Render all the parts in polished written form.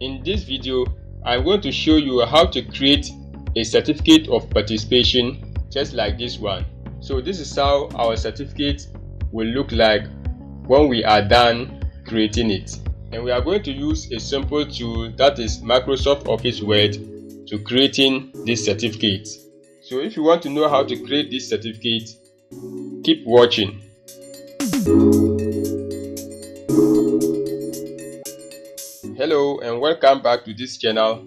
In this video, I'm going to show you how to create a certificate of participation just like this one. So this is how our certificate will look like when we are done creating it. And we are going to use a simple tool, that is Microsoft Office Word, to creating this certificate. So if you want to know how to create this certificate, keep watching. Hello and welcome back to this channel.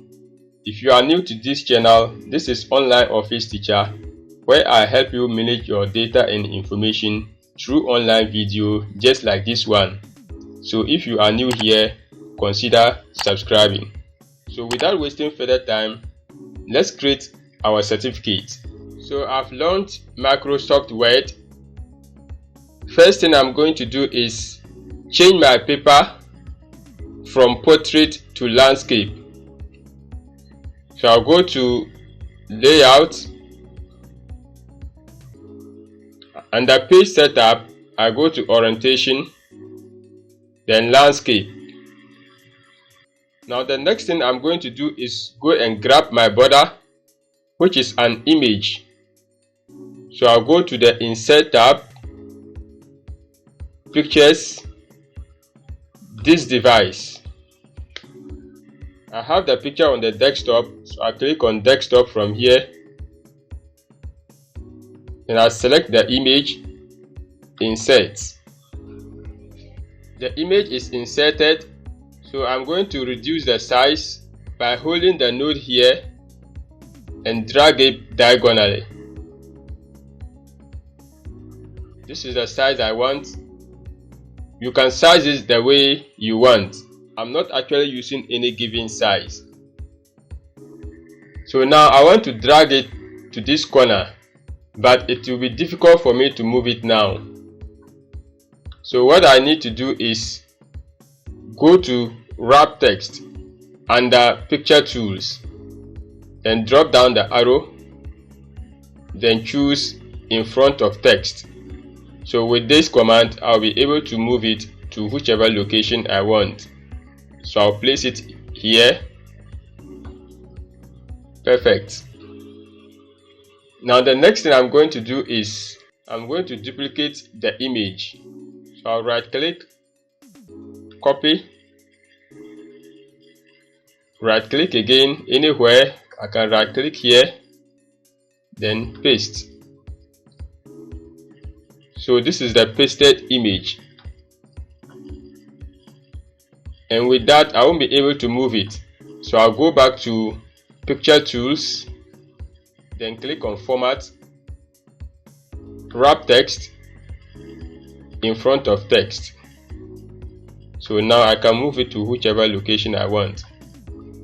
If you are new to this channel, this is Online Office Teacher, where I help you manage your data and information through online video just like this one. So if you are new here, consider subscribing. So without wasting further time, let's create our certificate. So I've launched Microsoft Word. First thing I'm going to do is change my paper from portrait to landscape. So I'll go to layout. Under page setup, I go to orientation, then landscape. Now the next thing I'm going to do is go and grab my border, which is an image. So I'll go to the insert tab, pictures, this device. I have the picture on the desktop, so I click on desktop from here. Then I select the image, insert. The image is inserted, so I'm going to reduce the size by holding the node here and drag it diagonally. This is the size I want. You can size it the way you want. I'm not actually using any given size. So now I want to drag it to this corner, but it will be difficult for me to move it now. So what I need to do is go to wrap text under picture tools, then drop down the arrow, then choose in front of text. So with this command, I'll be able to move it to whichever location I want. So I'll place it here. Perfect. Now the next thing I'm going to do is I'm going to duplicate the image. So I'll right click, copy, right click again anywhere. I can right click here, then paste. So this is the pasted image. And with that, I won't be able to move it. So I'll go back to picture tools, then click on format, wrap text, in front of text. So now I can move it to whichever location I want.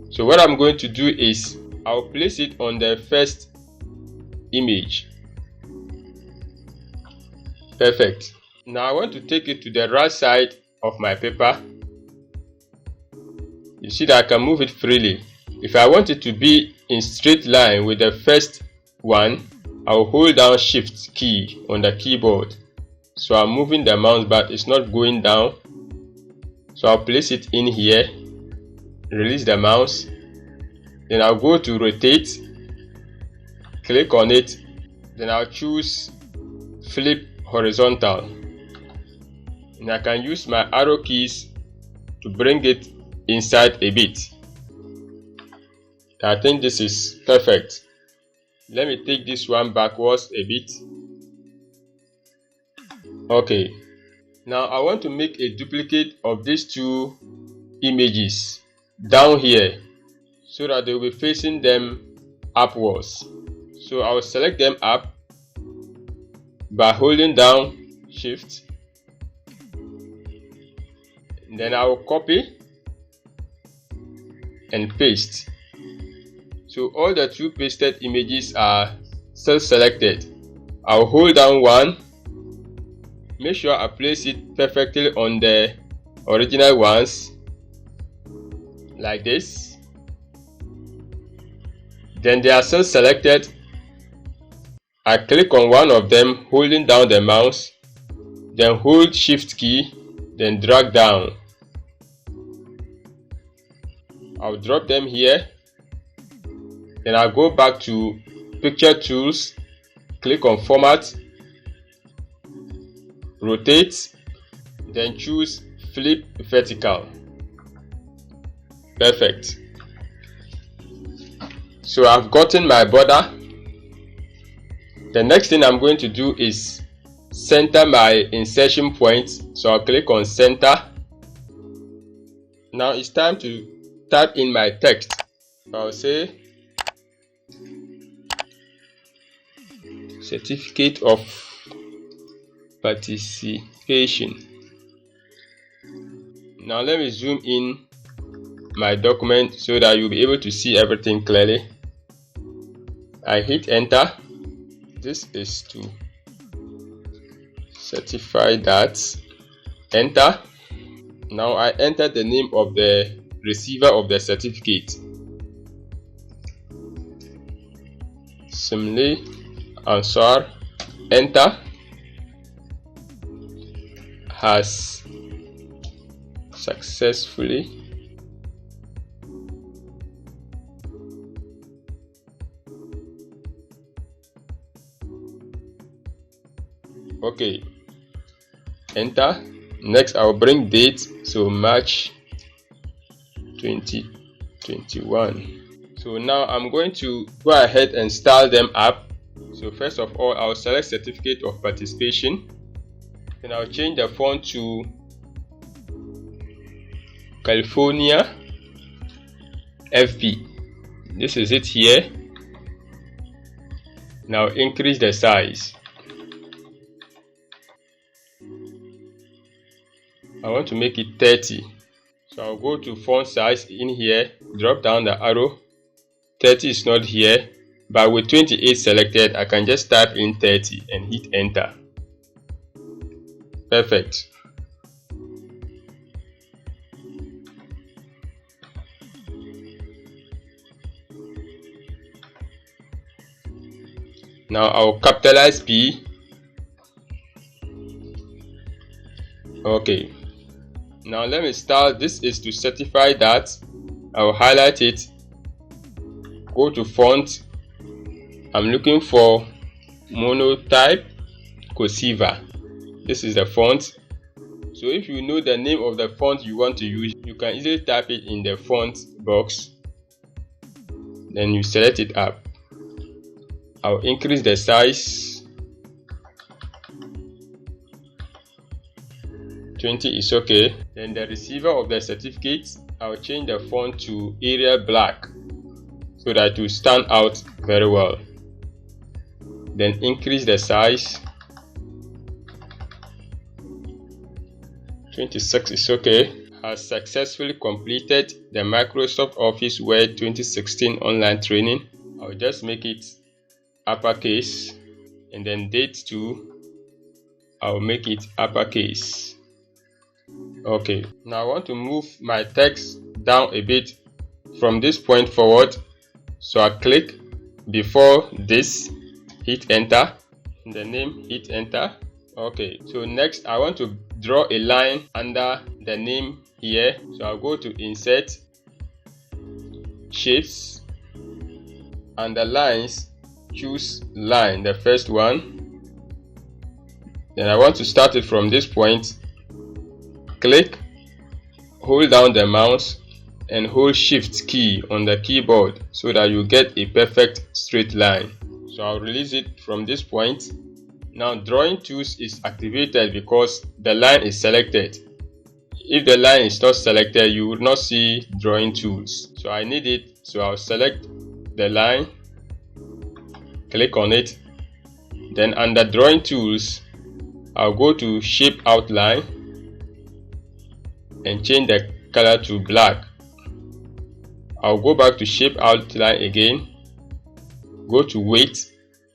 So what I'm going to do is I'll place it on the first image. Perfect. Now I want to take it to the right side of my paper. You see that I can move it freely. If I want it to be in straight line with the first one, I'll hold down Shift key on the keyboard. So I'm moving the mouse, but it's not going down. So I'll place it in here, release the mouse, then I'll go to rotate, click on it, then I'll choose flip horizontal. And I can use my arrow keys to bring it inside a bit. I think this is perfect. Let me take this one backwards a bit. Okay, now I want to make a duplicate of these two images down here so that they will be facing them upwards. So I will select them up by holding down Shift, and then I will copy and paste. So all the two pasted images are still selected. I'll hold down one, make sure I place it perfectly on the original ones like this. Then they are still selected. I click on one of them holding down the mouse, then hold Shift key, then drag down. I'll drop them here. Then I'll go back to picture tools, click on format, rotate, then choose flip vertical. Perfect. So I've gotten my border. The next thing I'm going to do is center my insertion point. So I'll click on center. Now it's time to type in my text. I'll say certificate of participation. Now let me zoom in my document so that you'll be able to see everything clearly. I hit enter. This is to certify that. Enter. Now I enter the name of the receiver of the certificate. Simile Ansar. Enter. Has successfully okay, enter. Next I'll bring date, so March 2021. So now I'm going to go ahead and style them up. So first of all, I'll select certificate of participation. Then I'll change the font to California FP. This is it here. Now increase the size. I want to make it 30. So I'll go to font size in here, drop down the arrow. 30 is not here, but with 28 selected, I can just type in 30 and hit enter. Perfect. Now I'll capitalize P. Okay. Now let me start. This is to certify that. I'll highlight it. Go to font. I'm looking for Monotype Cursiva. This is the font. So if you know the name of the font you want to use, you can easily type it in the font box. Then you select it up. I'll increase the size. 20 is okay. Then the receiver of the certificate, I'll change the font to Arial Black so that it will stand out very well. Then increase the size. 26 is okay. Has successfully completed the Microsoft Office Word 2016 online training. I'll just make it uppercase, and then date too, I'll make it uppercase. Okay, now I want to move my text down a bit from this point forward. So I click before this, hit enter, the name, hit enter. Okay, so next I want to draw a line under the name here. So I'll go to insert, shapes, under lines, choose line, the first one. Then I want to start it from this point. Click, hold down the mouse and hold shift key on the keyboard so that you get a perfect straight line. So I'll release it from this point. Now drawing tools is activated because the line is selected. If the line is not selected, you will not see drawing tools. So I need it, so I'll select the line, click on it. Then under drawing tools, I'll go to shape outline and change the color to black. I'll go back to shape outline again, go to weight,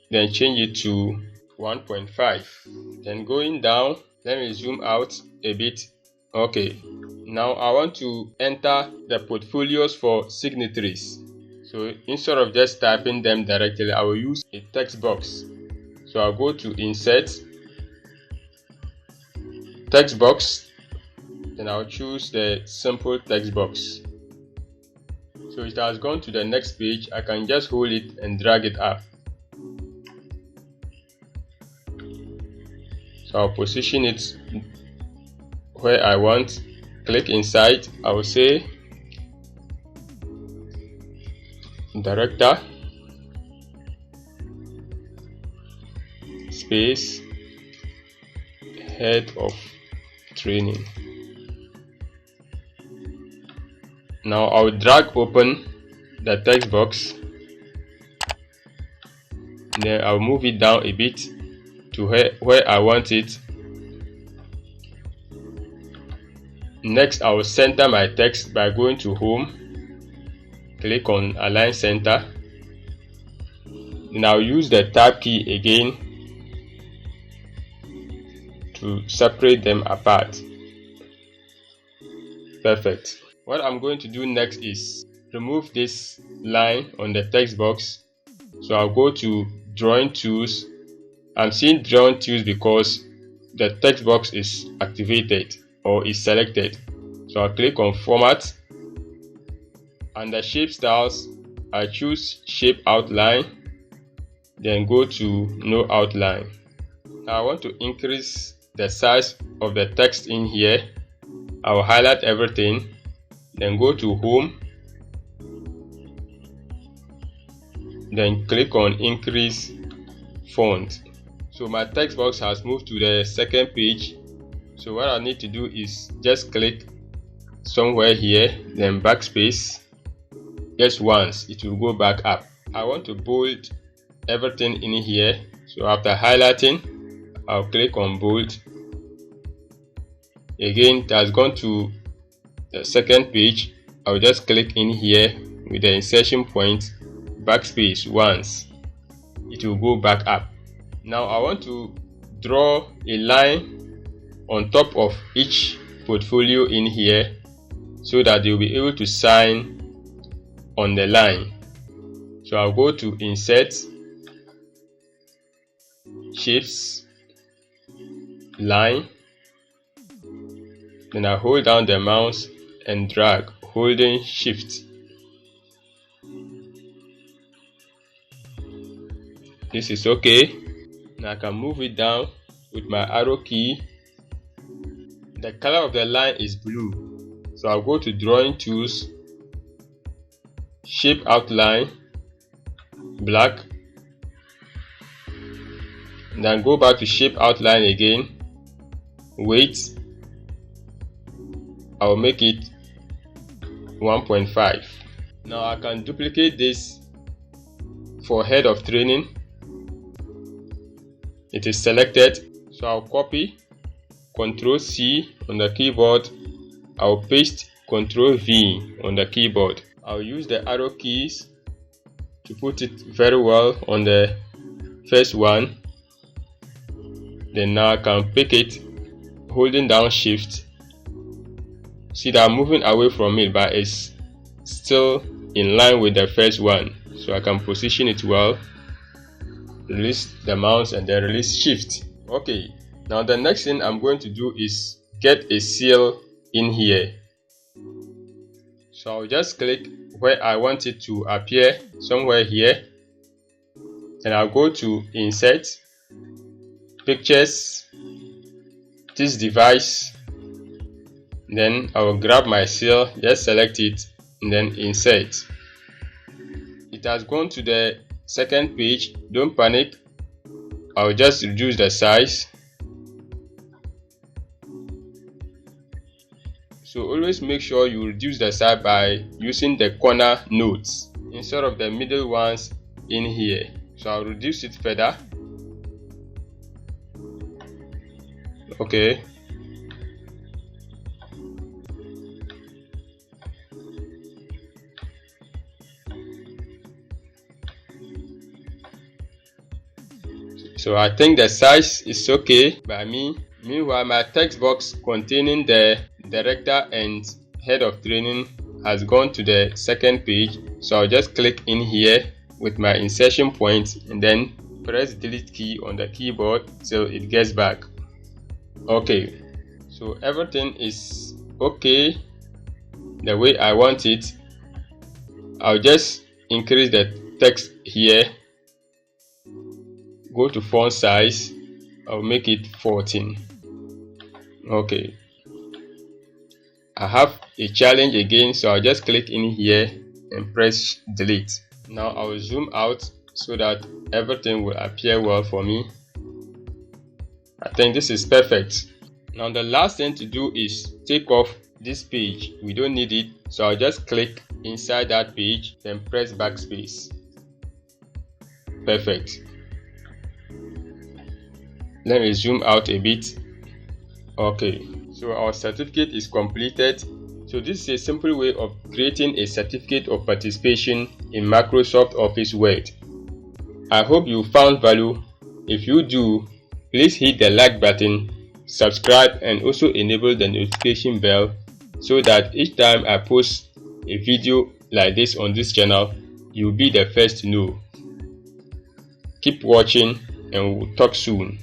then change it to 1.5. Then going down, let me zoom out a bit. Okay, now I want to enter the portfolios for signatories. So instead of just typing them directly, I will use a text box. So I'll go to insert, text box. Then I'll choose the simple text box. So it has gone to the next page. I can just hold it and drag it up. So I'll position it where I want. Click inside. I will say director space head of training. Now I'll drag open the text box, then I'll move it down a bit to where I want it. Next, I will center my text by going to home, click on align center, then I'll use the tab key again to separate them apart. Perfect. What I'm going to do next is remove this line on the text box. So I'll go to drawing tools. I'm seeing drawing tools because the text box is activated or is selected. So I'll click on format. Under shape styles, I choose shape outline, then go to no outline. Now I want to increase the size of the text in here. I'll highlight everything, then go to home, then click on increase font. So my text box has moved to the second page. So what I need to do is just click somewhere here, then backspace. Just once, it will go back up. I want to bold everything in here. So after highlighting, I'll click on bold. Again, it has gone to the second page. I'll just click in here with the insertion point, backspace once. It will go back up. Now I want to draw a line on top of each portfolio in here so that you'll be able to sign on the line. So I'll go to insert, shapes, line, then I hold down the mouse and drag, holding shift. This is okay. Now I can move it down with my arrow key. The color of the line is blue, so I'll go to drawing tools, shape outline, black, and then go back to shape outline again, weight, I'll make it 1.5. Now I can duplicate this for head of training. It is selected, so I'll copy, Ctrl C on the keyboard, I'll paste Ctrl V on the keyboard. I'll use the arrow keys to put it very well on the first one. Then now I can pick it holding down shift. See that I'm moving away from it, but it's still in line with the first one, so I can position it well, release the mouse and then release shift. Okay, now the next thing I'm going to do is get a seal in here. So I'll just click where I want it to appear, somewhere here, and I'll go to insert, pictures, this device, then I will grab my seal, just select it and then insert. It has gone to the second page. Don't panic, I'll just reduce the size. So always make sure you reduce the size by using the corner nodes instead of the middle ones in here. So I'll reduce it further. Okay. So I think the size is okay by me. Meanwhile, my text box containing the director and head of training has gone to the second page. So I'll just click in here with my insertion point and then press delete key on the keyboard till it gets back. Okay, so everything is okay the way I want it. I'll just increase the text here. Go to font size. I'll make it 14. Okay. I have a challenge again, so I'll just click in here and press delete. Now I will zoom out so that everything will appear well for me. I think this is perfect. Now the last thing to do is take off this page. We don't need it, so I'll just click inside that page, then press backspace. Perfect. Let me zoom out a bit. Okay, so our certificate is completed. So this is a simple way of creating a certificate of participation in Microsoft Office Word. I hope you found value. If you do, please hit the like button, subscribe, and also enable the notification bell so that each time I post a video like this on this channel, you'll be the first to know. Keep watching and we'll talk soon.